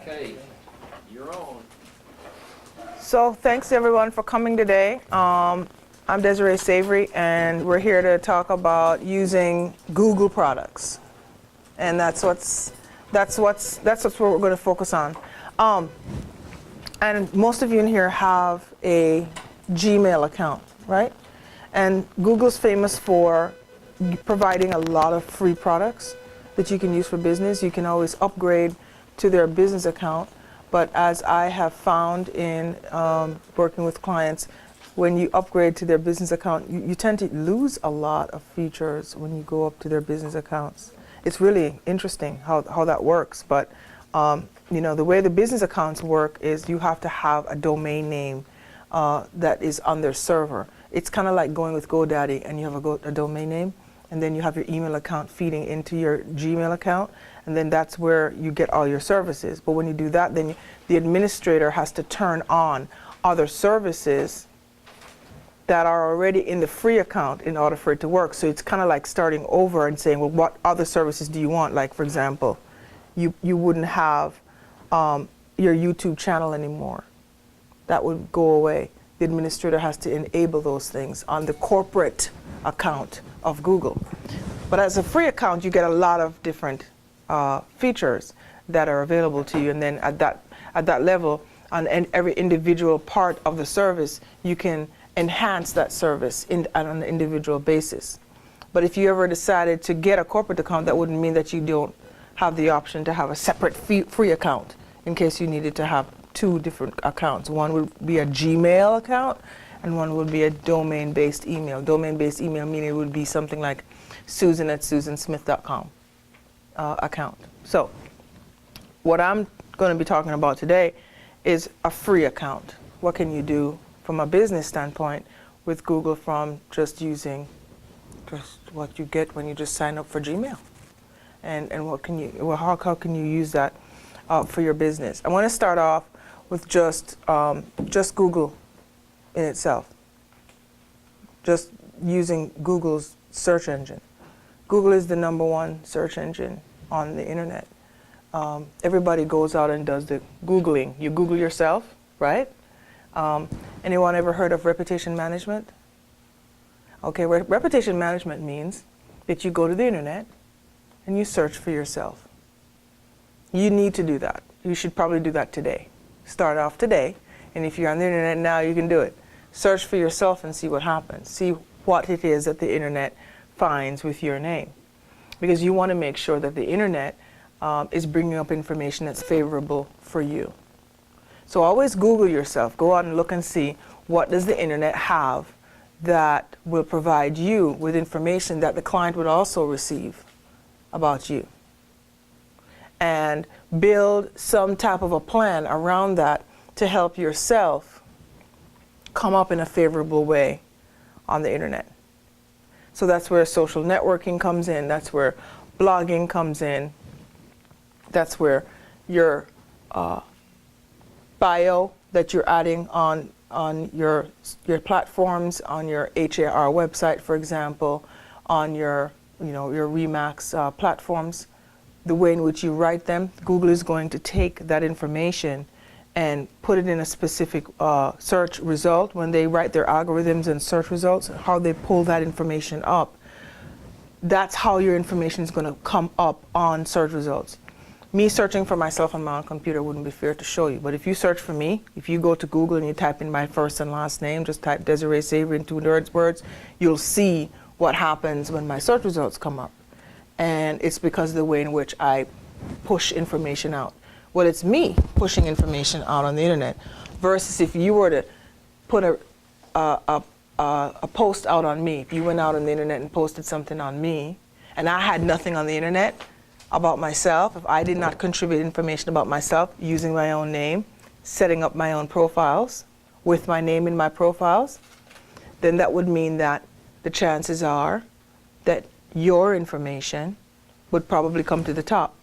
Okay, you're on. So thanks everyone for coming today. I'm Desiree Savory, and we're here to talk about using Google products, and that's what we're going to focus on. And most of you in here have a Gmail account, right? And Google's famous for providing a lot of free products that you can use for business. You can always upgrade to their business account, but as I have found in working with clients, when you upgrade to their business account, you tend to lose a lot of features when you go up to their business accounts. It's really interesting how that works, but you know, the way the business accounts work is you have to have a domain name that is on their server. It's kind of like going with GoDaddy and you have a domain name, and then you have your email account feeding into your Gmail account, and then that's where you get all your services. But when you do that, then the administrator has to turn on other services that are already in the free account in order for it to work. So it's kind of like starting over and saying, well, what other services do you want? Like, for example, you wouldn't have your YouTube channel anymore. That would go away. The administrator has to enable those things on the corporate account of Google. But as a free account, you get a lot of different features that are available to you, and then at that level, on every individual part of the service, you can enhance that service on an individual basis. But if you ever decided to get a corporate account, that wouldn't mean that you don't have the option to have a separate free account in case you needed to have two different accounts. One would be a Gmail account, and one would be a domain-based email. Domain-based email meaning it would be something like susan@susansmith.com account. So what I'm going to be talking about today is a free account. What can you do from a business standpoint with Google from just using just what you get when you just sign up for Gmail? And what can you, well, how can you use that for your business? I want to start off with just Google in itself, just using Google's search engine. Google is the #1 search engine on the internet. Everybody goes out and does the Googling. You Google yourself, right? Anyone ever heard of reputation management? Okay, reputation management means that you go to the internet and you search for yourself. You need to do that. You should probably do that today. Start off today, and if you're on the internet now, you can do it. Search for yourself and see what happens. See what it is that the internet finds with your name, because you want to make sure that the internet is bringing up information that's favorable for you. So always Google yourself. Go out and look and see what does the internet have that will provide you with information that the client would also receive about you, and build some type of a plan around that to help yourself come up in a favorable way on the internet. So that's where social networking comes in. That's where blogging comes in. That's where your bio that you're adding on your platforms, on your HAR website, for example, on your your Remax platforms, the way in which you write them. Google is going to take that information and put it in a specific search result. When they write their algorithms and search results, how they pull that information up, that's how your information is going to come up on search results. Me searching for myself on my own computer wouldn't be fair to show you, but if you search for me, if you go to Google and you type in my first and last name, just type Desiree Savory in 2 words, you'll see what happens when my search results come up. And it's because of the way in which I push information out. Well, it's me pushing information out on the internet, versus if you were to put a post out on me. If you went out on the internet and posted something on me, and I had nothing on the internet about myself, if I did not contribute information about myself using my own name, setting up my own profiles with my name in my profiles, then that would mean that the chances are that your information would probably come to the top.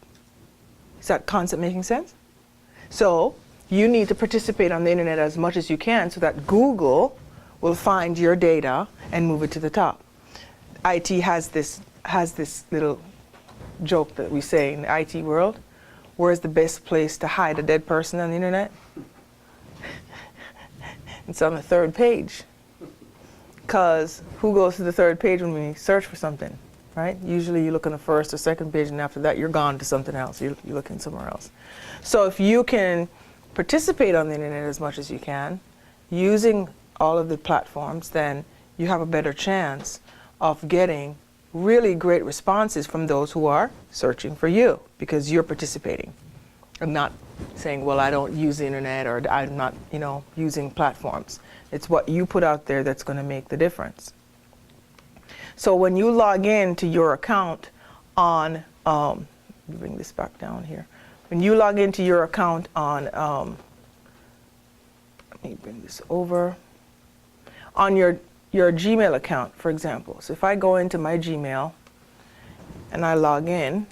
Is that concept making sense? So you need to participate on the internet as much as you can so that Google will find your data and move it to the top. IT has this little joke that we say in the IT world, where's the best place to hide a dead person on the internet? It's on the third page. Because who goes to the third page when we search for something, right? Usually you look on the first or second page, and after that you're gone to something else. You're looking somewhere else. So if you can participate on the internet as much as you can, using all of the platforms, then you have a better chance of getting really great responses from those who are searching for you, because you're participating and not saying, well, I don't use the internet, or I'm not, using platforms. It's what you put out there that's going to make the difference. So when you log in to your account on, let me bring this back down here. When you log into your account on, let me bring this over, on your Gmail account, for example. So if I go into my Gmail and I log in,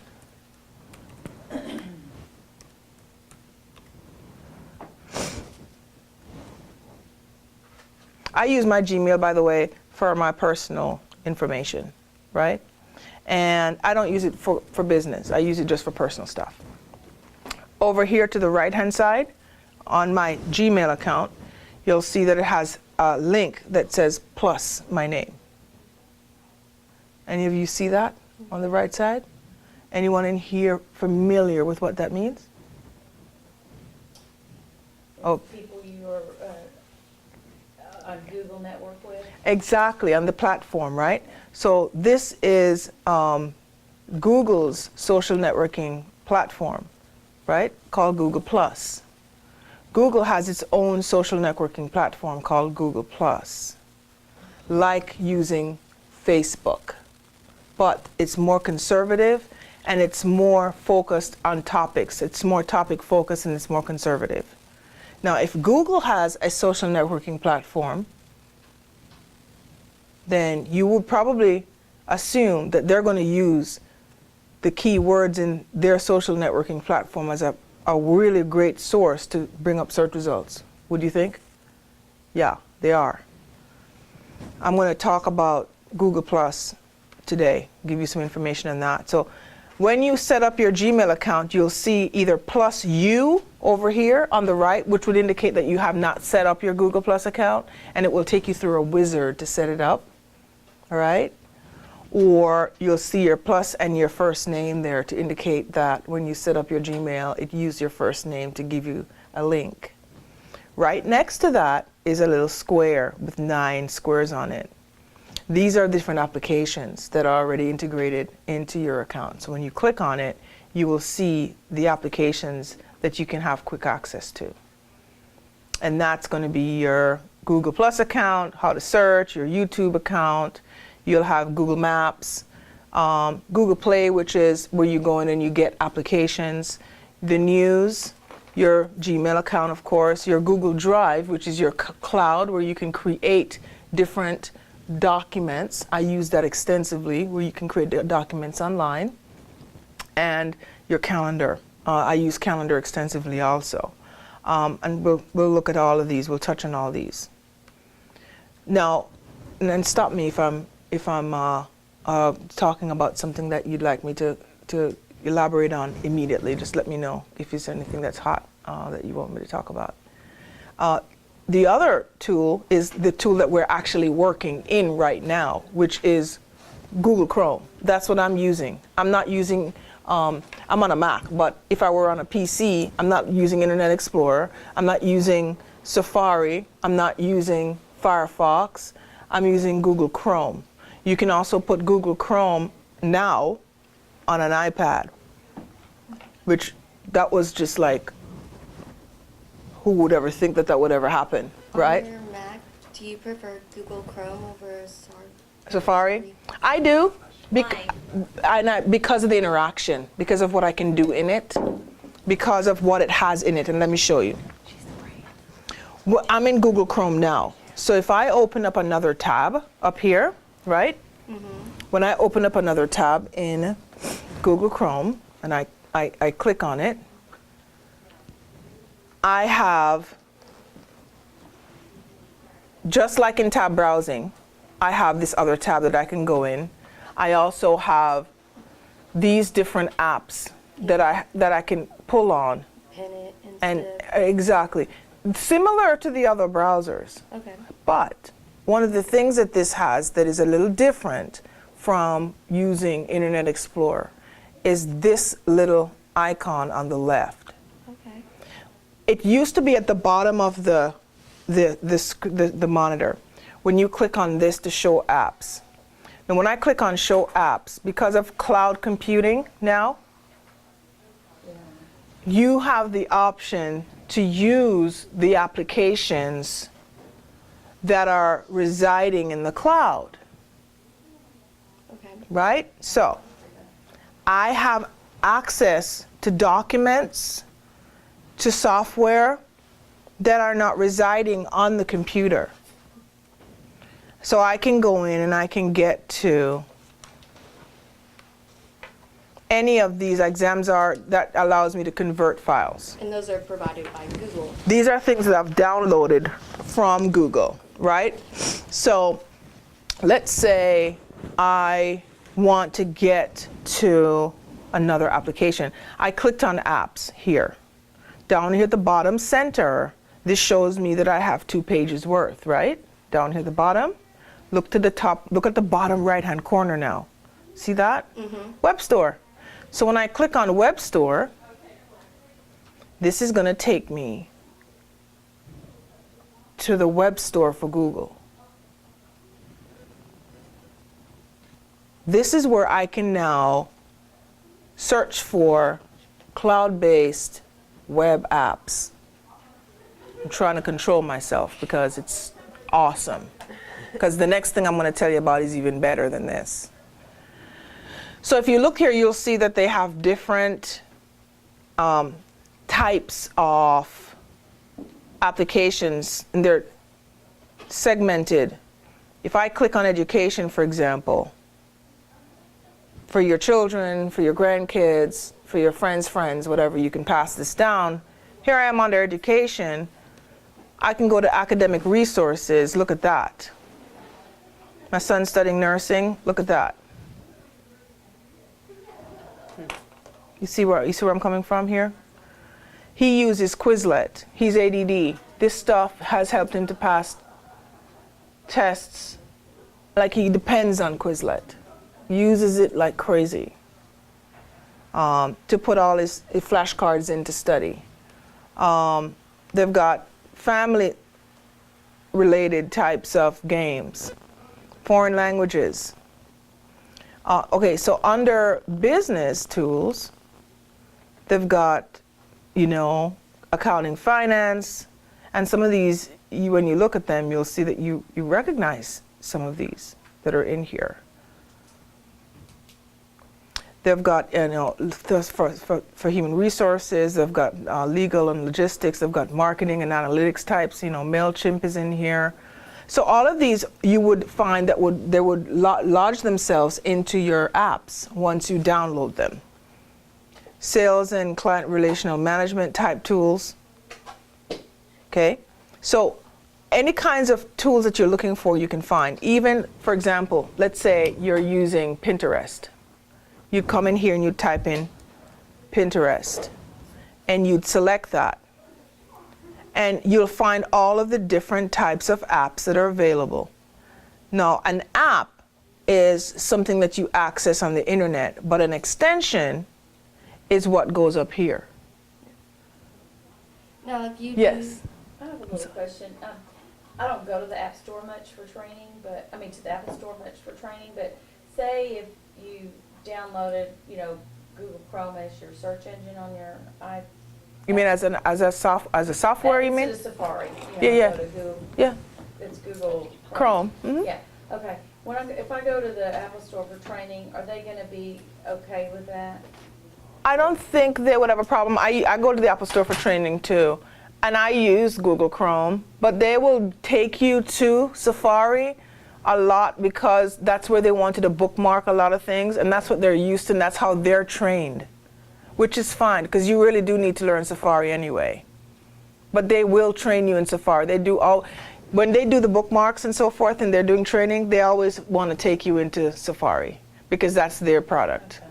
I use my Gmail, by the way, for my personal information, right? And I don't use it for business. I use it just for personal stuff. Over here to the right-hand side, on my Gmail account, you'll see that it has a link that says plus my name. Any of you see that on the right side? Anyone in here familiar with what that means? Oh. People you're on Google Network with? Exactly, on the platform, right? So this is Google's social networking platform, right? Called Google Plus. Google has its own social networking platform called Google Plus, like using Facebook, but it's more conservative and it's more focused on topics. It's more topic focused and it's more conservative. Now, if Google has a social networking platform, then you would probably assume that they're going to use the keywords in their social networking platform as a really great source to bring up search results. Would you think? Yeah, they are. I'm going to talk about Google Plus today, give you some information on that. So when you set up your Gmail account, you'll see either plus you over here on the right, which would indicate that you have not set up your Google Plus account, and it will take you through a wizard to set it up, all right? Or you'll see your plus and your first name there to indicate that when you set up your Gmail, it used your first name to give you a link. Right next to that is a little square with 9 squares on it. These are different applications that are already integrated into your account. So when you click on it, you will see the applications that you can have quick access to. And that's going to be your Google Plus account, how to search, your YouTube account. You'll have Google Maps, Google Play, which is where you go in and you get applications, the news, your Gmail account, of course, your Google Drive, which is your cloud where you can create different documents. I use that extensively, where you can create documents online, and your calendar. I use calendar extensively also. And we'll look at all of these. We'll touch on all these. Now, and then stop me if I'm talking about something that you'd like me to elaborate on immediately. Just let me know if there's anything that's hot that you want me to talk about. The other tool is the tool that we're actually working in right now, which is Google Chrome. That's what I'm using. I'm not using, I'm on a Mac, but if I were on a PC, I'm not using Internet Explorer. I'm not using Safari. I'm not using Firefox. I'm using Google Chrome. You can also put Google Chrome now on an iPad, which that was just like, who would ever think that that would ever happen, right? On your Mac, do you prefer Google Chrome over Safari? I do. Because of the interaction, because of what I can do in it, because of what it has in it. And let me show you. Well, I'm in Google Chrome now. So if I open up another tab up here, right? Mm-hmm. When I open up another tab in Google Chrome and I click on it, I have, just like in tab browsing, I have this other tab that I can go in. I also have these different apps that I can pull on. Pin it And instead. exactly. Similar to the other browsers. Okay. But one of the things that this has that is a little different from using Internet Explorer is this little icon on the left. Okay. It used to be at the bottom of the monitor when you click on this to show apps. Now when I click on show apps, because of cloud computing now, you have the option to use the applications that are residing in the cloud, Okay. right? So I have access to documents, to software that are not residing on the computer. So I can go in and I can get to any of these exams that allows me to convert files. And those are provided by Google. These are things that I've downloaded from Google, right? So let's say I want to get to another application. I clicked on apps here. Down here at the bottom center, this shows me that I have 2 pages worth, right? Down here at the bottom. Look to the top, look at the bottom right-hand corner now. See that? Web Store. So when I click on Web Store, this is going to take me to the Web Store for Google. This is where I can now search for cloud-based web apps. I'm trying to control myself because it's awesome. Because the next thing I'm going to tell you about is even better than this. So if you look here, you'll see that they have different types of applications, and they're segmented. If I click on education, for example, for your children, for your grandkids, for your friends' friends, whatever, you can pass this down. Here I am under education. I can go to academic resources. Look at that. My son's studying nursing. Look at that. You see where I'm coming from here? He uses Quizlet. He's ADD. This stuff has helped him to pass tests. Like, he depends on Quizlet. Uses it like crazy to put all his flashcards in to study. They've got family-related types of games, foreign languages. Okay, so under business tools, they've got, accounting, finance, and some of these, when you look at them, you'll see that you recognize some of these that are in here. They've got, for human resources, they've got legal and logistics, they've got marketing and analytics types, MailChimp is in here. So all of these you would find that they would lodge themselves into your apps once you download them. Sales and client relational management type tools. Okay, so any kinds of tools that you're looking for, you can find. Even, for example, let's say you're using Pinterest. You come in here and you type in Pinterest, and you'd select that. And you'll find all of the different types of apps that are available. Now, an app is something that you access on the internet, but an extension is what goes up here. Now, if you Yes. I have a little question. I don't go to the App Store much for training, to the Apple Store much for training, but say if you downloaded, Google Chrome as your search engine on your iPhone. You mean as a software? You mean? It's a Safari. Yeah. Go to Google, Yeah. it's Google Chrome. Mhm. Yeah. Okay. If I go to the Apple Store for training, are they going to be okay with that? I don't think they would have a problem. I go to the Apple Store for training too, and I use Google Chrome, but they will take you to Safari a lot because that's where they want you to bookmark a lot of things, and that's what they're used to, and that's how they're trained, which is fine because you really do need to learn Safari anyway. But they will train you in Safari. When they do the bookmarks and so forth and they're doing training, they always want to take you into Safari because that's their product.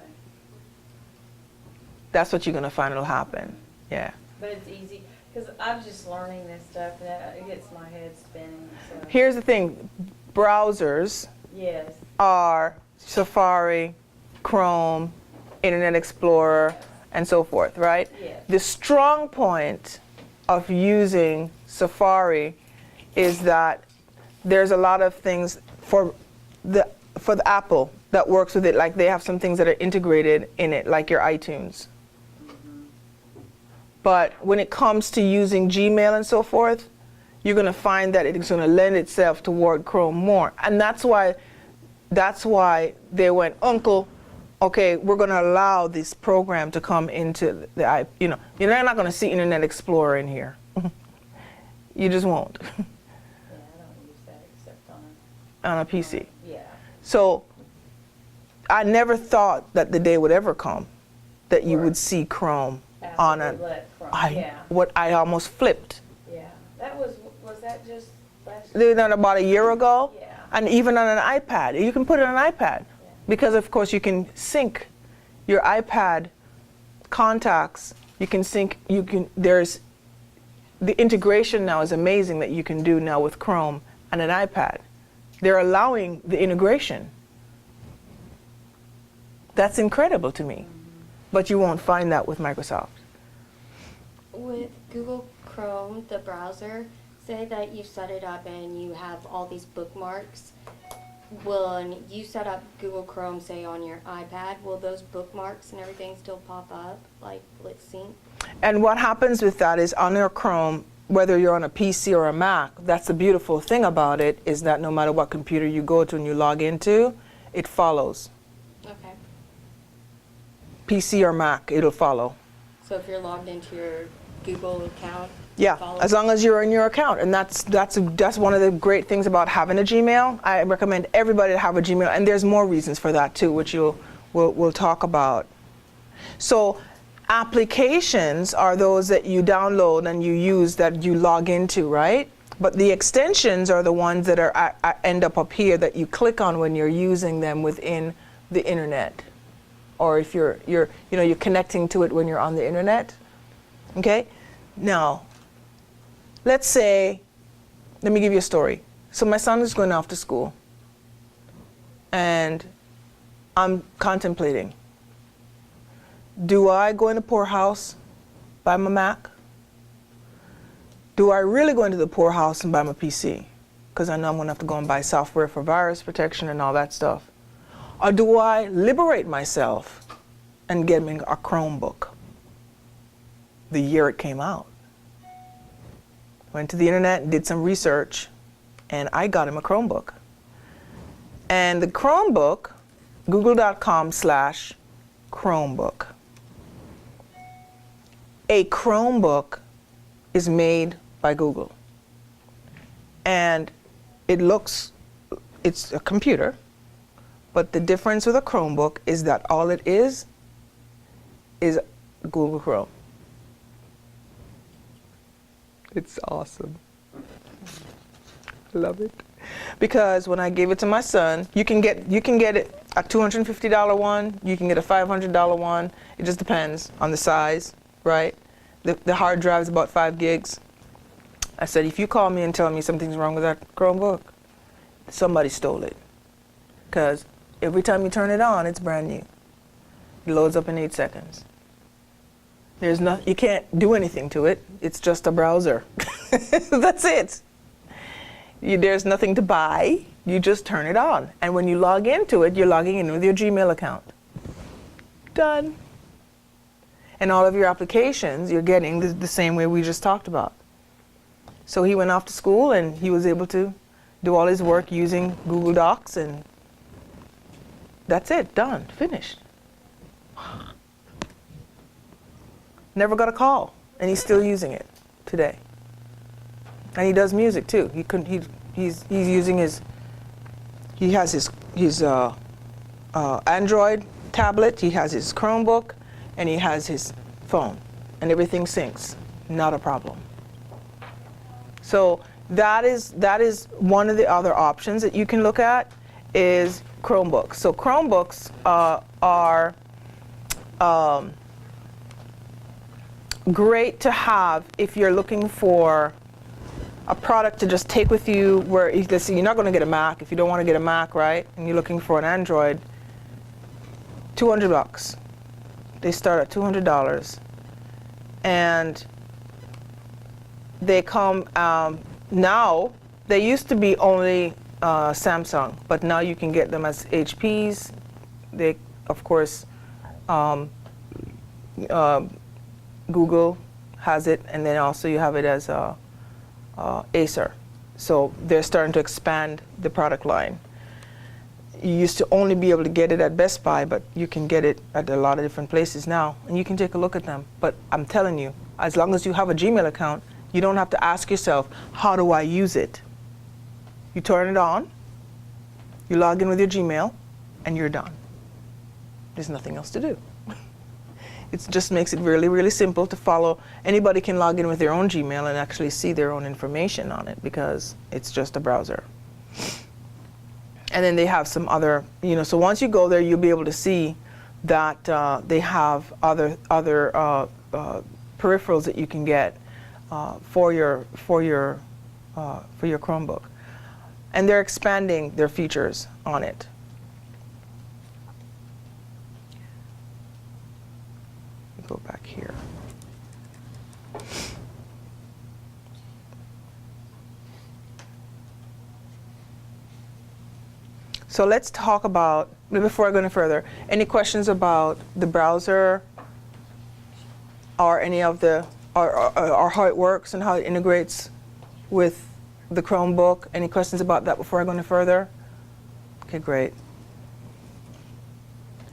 That's what you're going to find will happen. Yeah. But it's easy, because I'm just learning this stuff, and it gets my head spinning, so. Here's the thing. Browsers Yes, are Safari, Chrome, Internet Explorer, and so forth, right? yes. The strong point of using Safari is that there's a lot of things for the Apple that works with it. Like they have some things that are integrated in it, like your iTunes. But when it comes to using Gmail and so forth, you're going to find that it's going to lend itself toward Chrome more. And that's why they went, Uncle, okay, we're going to allow this program to come into the, you're not going to see Internet Explorer in here. You just won't. Yeah, I don't use that except on On a PC. yeah. So I never thought that the day would ever come that you Right. would see Chrome After on they a, let Chrome, yeah, what I almost flipped. yeah. That was that just last They year? did that about a year ago. Yeah. And even on an iPad. You can put it on an iPad. Because of course you can sync your iPad contacts. You can sync, there's, the integration now is amazing that you can do now with Chrome and an iPad. They're allowing the integration. That's incredible to me. But you won't find that with Microsoft. With Google Chrome, the browser, say that you set it up and you have all these bookmarks. When you set up Google Chrome, say on your iPad, will those bookmarks and everything still pop up? Like, will it sync? And what happens with that is on your Chrome, whether you're on a PC or a Mac, that's the beautiful thing about it, is that no matter what computer you go to and you log into, it follows. Okay. PC or Mac, it'll follow. So if you're logged into your Google account, Yeah, follow? as long as you're in your account. And that's one of the great things about having a Gmail. I recommend everybody to have a Gmail, and there's more reasons for that too, which we'll talk about. So applications are those that you download and you use that you log into, right? But the extensions are the ones that are end up here that you click on when you're using them within the internet, or if you're connecting to it when you're on the internet. Okay, now let's say, let me give you a story. So my son is going off to school, and I'm contemplating, do I go in the poorhouse, buy my Mac? Do I really go into the poorhouse and buy my PC? Because I know I'm going to have to go and buy software for virus protection and all that stuff. Or do I liberate myself and get me a Chromebook the year it came out? Went to the internet and did some research, and I got him a Chromebook. And the Chromebook, google.com/Chromebook. A Chromebook is made by Google. And it's a computer, but the difference with a Chromebook is that all it is Google Chrome. It's awesome. Love it. Because when I gave it to my son, you can get it a $250 one, you can get a $500 one. It just depends on the size, right? The hard drive is about 5 gigs. I said, if you call me and tell me something's wrong with that Chromebook, somebody stole it. Because every time you turn it on, it's brand new. It loads up in 8 seconds. You can't do anything to it. It's just a browser. That's it. There's nothing to buy. You just turn it on. And when you log into it, you're logging in with your Gmail account. Done. And all of your applications, you're getting the same way we just talked about. So he went off to school and he was able to do all his work using Google Docs, and that's it. Done. Finished. Never got a call, and he's still using it today. And he does music too. He's using he has his Android tablet, he has his Chromebook, and he has his phone, and everything syncs. Not a problem. So that is one of the other options that you can look at is Chromebooks. So Chromebooks are great to have if you're looking for a product to just take with you where, let's see, you're not going to get a Mac if you don't want to get a Mac, right? And you're looking for an Android, $200. They start at $200. And they come, now, they used to be only Samsung, but now you can get them as HPs. They, of course, Google has it, and then also you have it as Acer. So they're starting to expand the product line. You used to only be able to get it at Best Buy, but you can get it at a lot of different places now, and you can take a look at them. But I'm telling you, as long as you have a Gmail account, you don't have to ask yourself, how do I use it? You turn it on, you log in with your Gmail, and you're done. There's nothing else to do. It just makes it really, really simple to follow. Anybody can log in with their own Gmail and actually see their own information on it because it's just a browser. And then they have some other, so once you go there, you'll be able to see that they have other peripherals that you can get for your Chromebook. And they're expanding their features on it. Go back here. So let's talk about, before I go any further, any questions about the browser or any of the, or how it works and how it integrates with the Chromebook? Any questions about that before I go any further? Okay, great.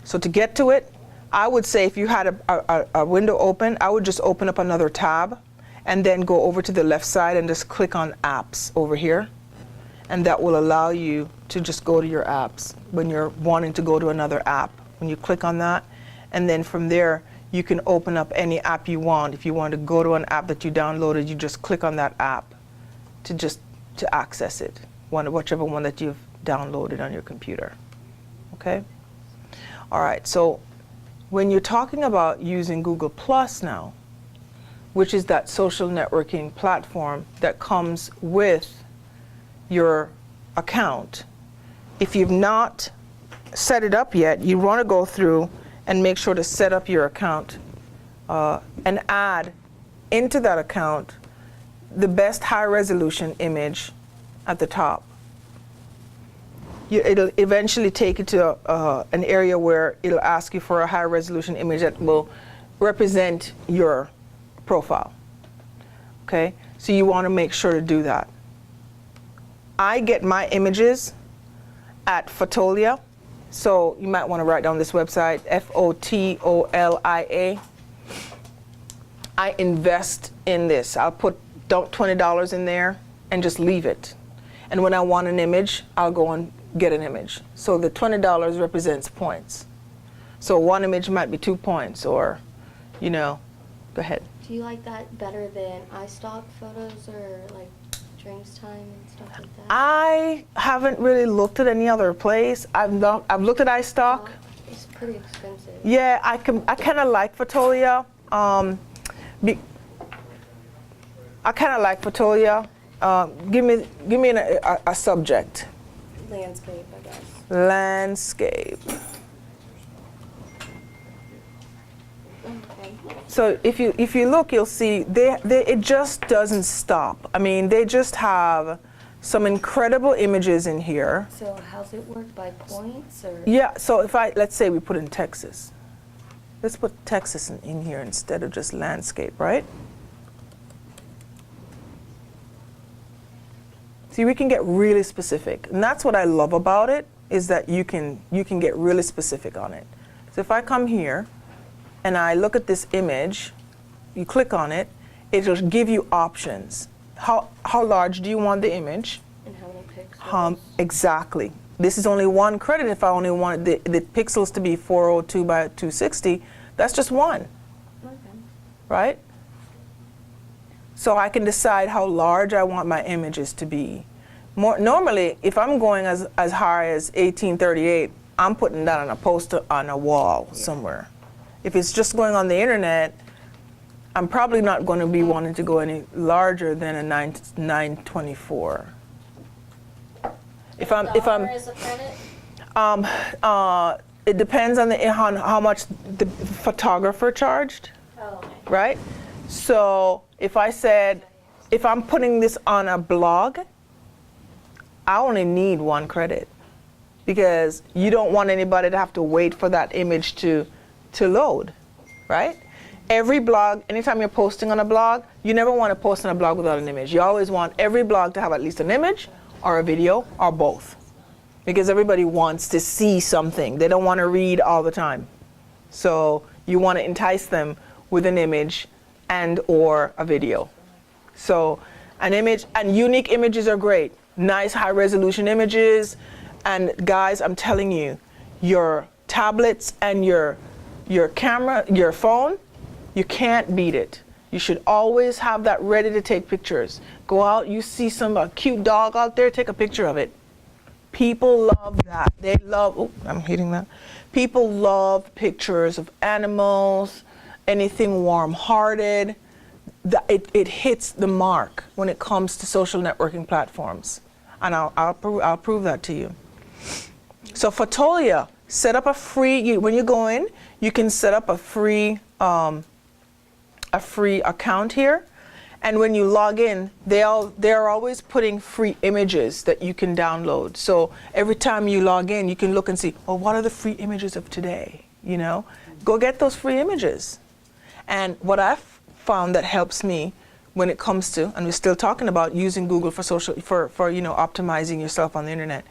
So to get to it, I would say if you had a window open, I would just open up another tab and then go over to the left side and just click on apps over here. And that will allow you to just go to your apps when you're wanting to go to another app. When you click on that, and then from there, you can open up any app you want. If you want to go to an app that you downloaded, you just click on that app to access it, whichever one that you've downloaded on your computer. Okay? All right, so when you're talking about using Google Plus now, which is that social networking platform that comes with your account, if you've not set it up yet, you want to go through and make sure to set up your account and add into that account the best high resolution image at the top. It'll eventually take you to an area where it'll ask you for a high resolution image that will represent your profile. Okay, so you want to make sure to do that. I get my images at Fotolia, so you might want to write down this website, Fotolia. I invest in this. I'll put $20 in there and just leave it. And when I want an image, I'll go and get an image. So the $20 represents points. So one image might be 2 points, or, go ahead. Do you like that better than iStock photos or like Dreamstime and stuff like that? I haven't really looked at any other place. I've looked at iStock. It's pretty expensive. Yeah, I kind of like Fotolia. I kind of like Fotolia. Give me a subject. Landscape, I guess. Landscape. Okay. So if you look, you'll see it just doesn't stop. I mean, they just have some incredible images in here. So how's it work, by points or? Yeah. So let's say we put in Texas. Let's put Texas in here instead of just landscape, right? See, we can get really specific, and that's what I love about it, is that you can get really specific on it. So if I come here and I look at this image, you click on it, it'll give you options. How large do you want the image? And how many pixels? Exactly. This is only one credit. If I only wanted the pixels to be 402 by 260, that's just one. Okay. Right? So I can decide how large I want my images to be. Normally, if I'm going as high as 1838, I'm putting that on a poster on a wall somewhere. If it's just going on the internet, I'm probably not going to be wanting to go any larger than a 924. If I'm $1 is a credit? it depends on on how much the photographer charged, Oh, okay. right? So if I'm putting this on a blog, I only need 1 credit because you don't want anybody to have to wait for that image to load, right? Every blog, anytime you're posting on a blog, you never want to post on a blog without an image. You always want every blog to have at least an image or a video or both, because everybody wants to see something. They don't want to read all the time. So you want to entice them with an image and or a video. So an image, and unique images are great. Nice high resolution images. And guys, I'm telling you, your tablets and your camera, your phone, you can't beat it. You should always have that ready to take pictures. Go out, you see some cute dog out there, take a picture of it. People love that. They love, oh, I'm hitting that. People love pictures of animals, anything warm-hearted. It hits the mark when it comes to social networking platforms. And I'll prove that to you. So Fotolia, set up a free, when you go in, you can set up a free account here. And when you log in, they're always putting free images that you can download. So every time you log in, you can look and see, well, what are the free images of today? You know, go get those free images. And what I've found that helps me when it comes to, and we're still talking about using Google for optimizing yourself on the internet.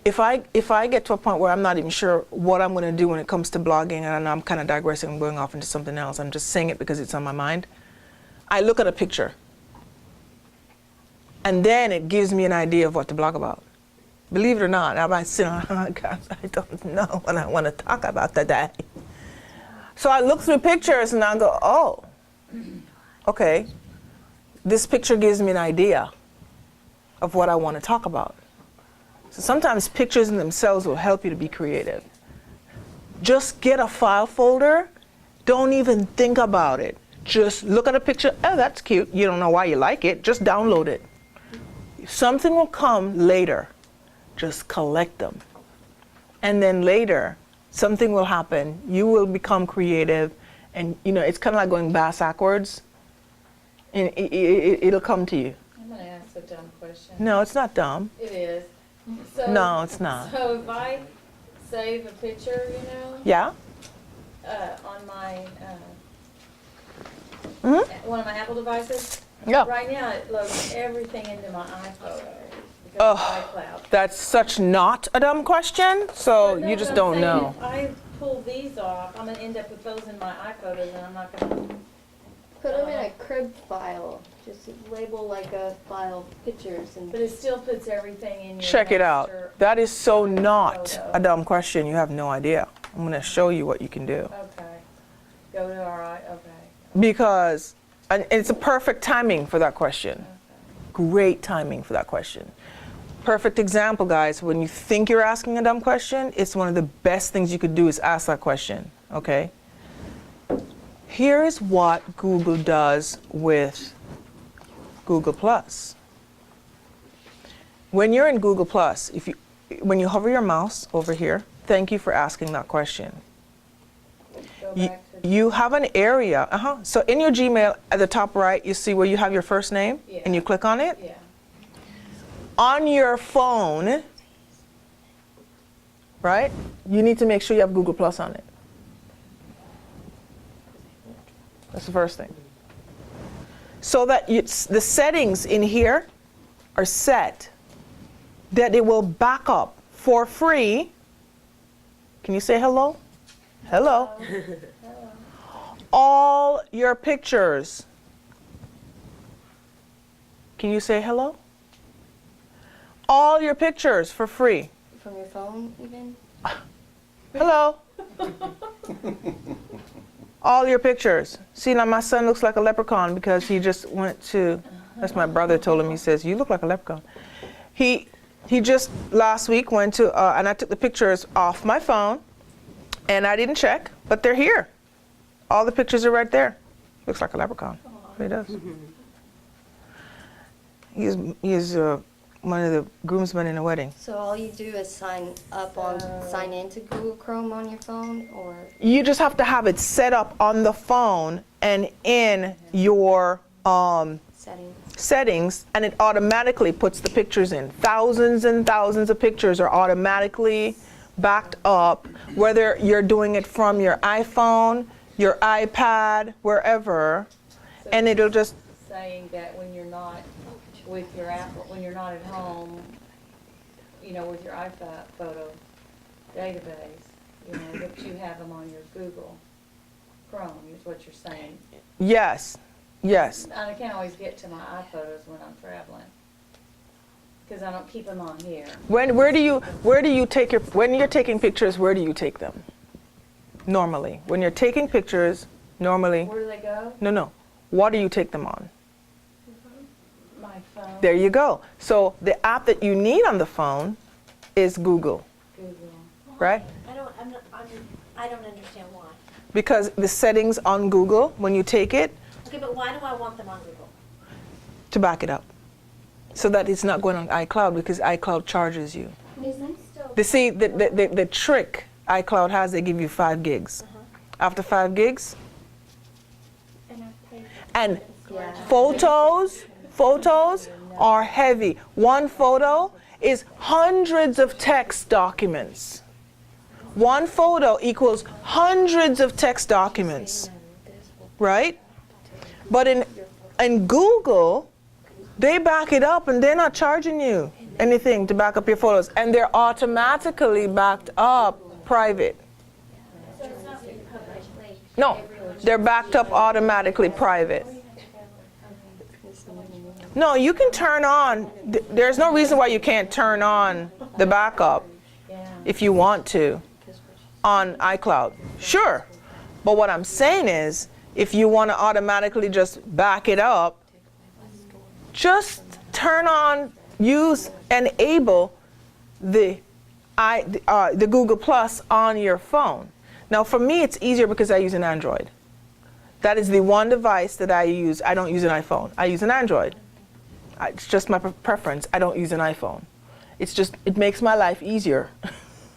If I get to a point where I'm not even sure what I'm going to do when it comes to blogging, and I'm kind of digressing and going off into something else, I'm just saying it because it's on my mind. I look at a picture, and then it gives me an idea of what to blog about. Believe it or not, I might sit on, oh gosh, I don't know what I want to talk about today. So I look through pictures and I go, oh, okay, this picture gives me an idea of what I want to talk about. So sometimes pictures in themselves will help you to be creative. Just get a file folder, don't even think about it. Just look at a picture, oh, that's cute. You don't know why you like it, just download it. Something will come later, just collect them. And then later, something will happen. You will become creative, and it's kind of like going backwards, and it'll come to you. I'm gonna ask a dumb question. No, it's not dumb. It is. So, No, it's not. So if I save a picture, Yeah? on my, Mhm. one of my Apple devices, Yeah. right now it loads everything into my iPhoto. Because Ugh. of iCloud. That's such not a dumb question, so But no, you just but I'm don't saying know. If I pull these off, I'm gonna end up with those in my iPhotos, and I'm not gonna. Put them in a crib file. Just label like a file of pictures and. But it still puts everything in your. Check it out. master That is so not photo. a dumb question. You have no idea. I'm going to show you what you can do. Okay. Go to okay. Because, and it's a perfect timing for that question. Great timing for that question. Perfect example, guys. When you think you're asking a dumb question, it's one of the best things you could do is ask that question, okay? Here is what Google does with Google+. When you're in Google+, when you hover your mouse over here, thank you for asking that question. Go You, back to. you have an area, so in your Gmail at the top right, you see where you have your first name, Yeah. and you click on it. Yeah. On your phone, right, you need to make sure you have Google Plus on it. That's the first thing. So that the settings in here are set that it will back up for free. Can you say hello? Hello. All your pictures. Can you say hello? All your pictures for free. From your phone, even? Hello. All your pictures. See, now my son looks like a leprechaun because he just went to, that's my brother told him, he says, you look like a leprechaun. He just last week went to, and I took the pictures off my phone, and I didn't check, but they're here. All the pictures are right there. Looks like a leprechaun. He does. He's one of the groomsmen in a wedding. So all you do is sign into Google Chrome on your phone, or You just have to have it set up on the phone and in your settings, and it automatically puts the pictures in. Thousands and thousands of pictures are automatically backed up, whether you're doing it from your iPhone, your iPad, wherever, So and it'll just, saying that when you're not with your Apple, when you're not at home, you know, with your iPhoto database, you know, that you have them on your Google Chrome, is what you're saying. yes. I can't always get to my iPhotos when I'm traveling, because I don't keep them on here. When you're taking pictures, where do you take them? Normally. When you're taking pictures, normally, Where do they go? no. What do you take them on? My phone. There you go. So the app that you need on the phone is Google, Google. right? I don't understand why. Because the settings on Google, when you take it, Okay, but why do I want them on Google? to back it up. So that it's not going on iCloud, because iCloud charges you. The trick iCloud has, they give you 5 gigs. After 5 gigs, and yeah. photos are heavy. One photo is hundreds of text documents. One photo equals hundreds of text documents, right? But in Google, they back it up and they're not charging you anything to back up your photos, and they're automatically backed up private. So it's not being published. No, they're backed up automatically private. No, you can turn on, there's no reason why you can't turn on the backup if you want to on iCloud. Sure. But what I'm saying is, if you want to automatically just back it up, just turn on, use, enable the Google Plus on your phone. Now for me, it's easier because I use an Android. That is the one device that I use. I don't use an iPhone. I use an Android. It's just my preference. I don't use an iPhone. It makes my life easier,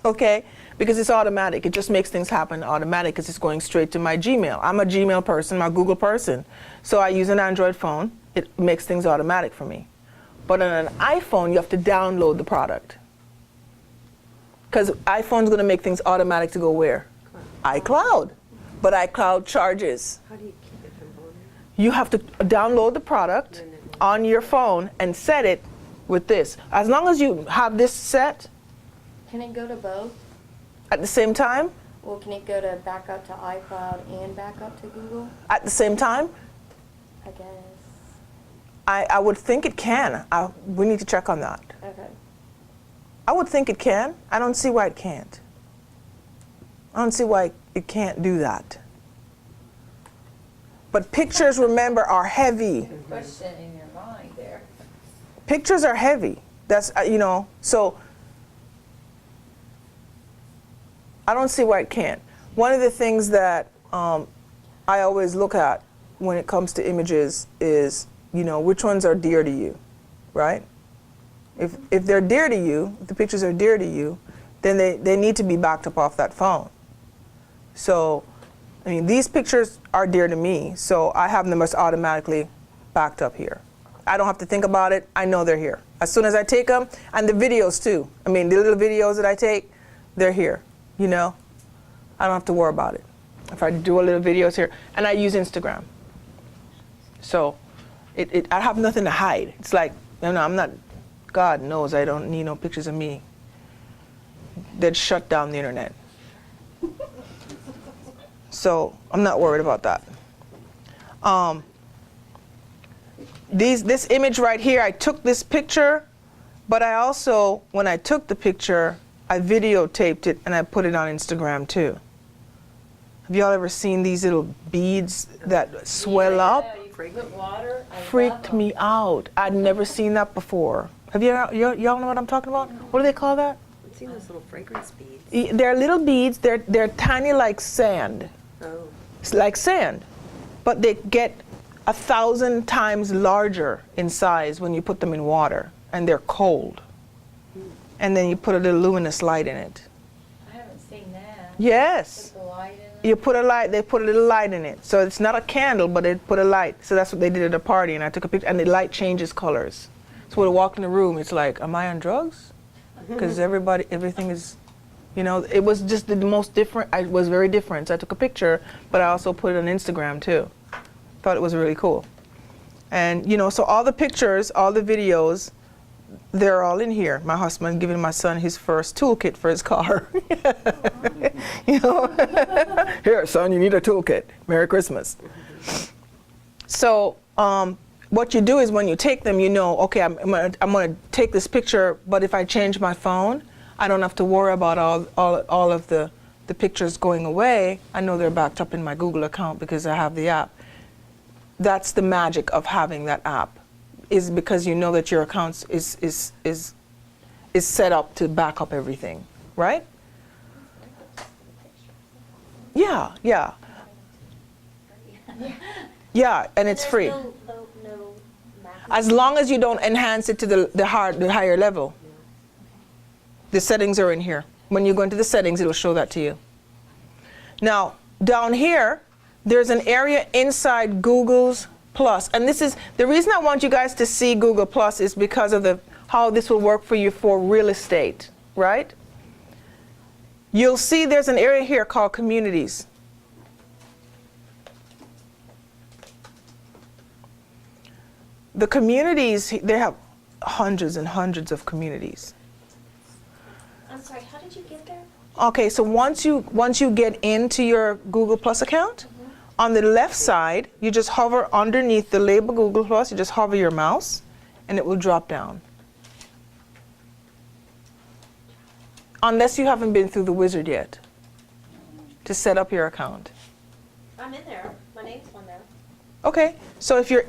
okay? Because it's automatic. It just makes things happen automatic because it's going straight to my Gmail. I'm a Gmail person, my Google person. So I use an Android phone. It makes things automatic for me. But on an iPhone, you have to download the product. Because iPhone's going to make things automatic to go where? iCloud. But iCloud charges. How do you keep it from going? You have to download the product on your phone and set it with this. As long as you have this set Can it go to both? at the same time, Well, can it go to backup to iCloud and backup to Google? at the same time, I guess. I would think it can. We need to check on that. Okay. I would think it can. I don't see why it can't. I don't see why it can't do that. But pictures, remember, are heavy. Question in your mind there. Pictures are heavy. That's, so I don't see why it can't. One of the things that I always look at when it comes to images is, which ones are dear to you, right? If they're dear to you, if the pictures are dear to you, then they need to be backed up off that phone. So, these pictures are dear to me, so I have them as automatically backed up here. I don't have to think about it. I know they're here. As soon as I take them, and the videos too. The little videos that I take, they're here, I don't have to worry about it. If I do a little videos here, and I use Instagram. So, I have nothing to hide. It's like, I'm not, God knows I don't need no pictures of me. They'd shut down the internet. So I'm not worried about that. This image right here, I took this picture, but I also, when I took the picture, I videotaped it and I put it on Instagram too. Have y'all ever seen these little beads that swell up? You put water. I love Freaked them. me out. I'd never seen that before. Have y'all know what I'm talking about? What do they call that? I've seen those little fragrance beads. They're little beads. They're tiny like sand. Oh. It's like sand, but they get 1,000 times larger in size when you put them in water, and they're cold. And then you put a little luminous light in it. I haven't seen that. Yes. Put the light in it. You put a light, they put a little light in it. So it's not a candle, but they put a light. So that's what they did at a party, and I took a picture, and the light changes colors. So when I walk in the room, it's like, am I on drugs? Because everything is, you know, it was just the most different. It was very different. So I took a picture, but I also put it on Instagram too. Thought it was really cool. And, you know, so all the pictures, all the videos, they're all in here. My husband giving my son his first toolkit for his car. You know, here, son, you need a toolkit. Merry Christmas. So what you do is when you take them, you know, okay, I'm gonna take this picture, but if I change my phone, I don't have to worry about all of the pictures going away. I know they're backed up in my Google account because I have the app. That's the magic of having that app, is because you know that your account is set up to back up everything, right? Yeah, yeah. Yeah, and it's free. No map. As long as you don't enhance it to the higher level. The settings are in here. When you go into the settings, it'll show that to you. Now, down here, there's an area inside Google's Plus. And this is, the reason I want you guys to see Google Plus is because of how this will work for you for real estate, right? You'll see there's an area here called Communities. The communities, they have hundreds and hundreds of communities. I'm sorry, how did you get there? Okay, so once you get into your Google Plus account, on the left side, you just hover underneath the label Google Plus, you just hover your mouse, and it will drop down. Unless you haven't been through the wizard yet to set up your account. I'm in there. My name's on there. Okay, so if you're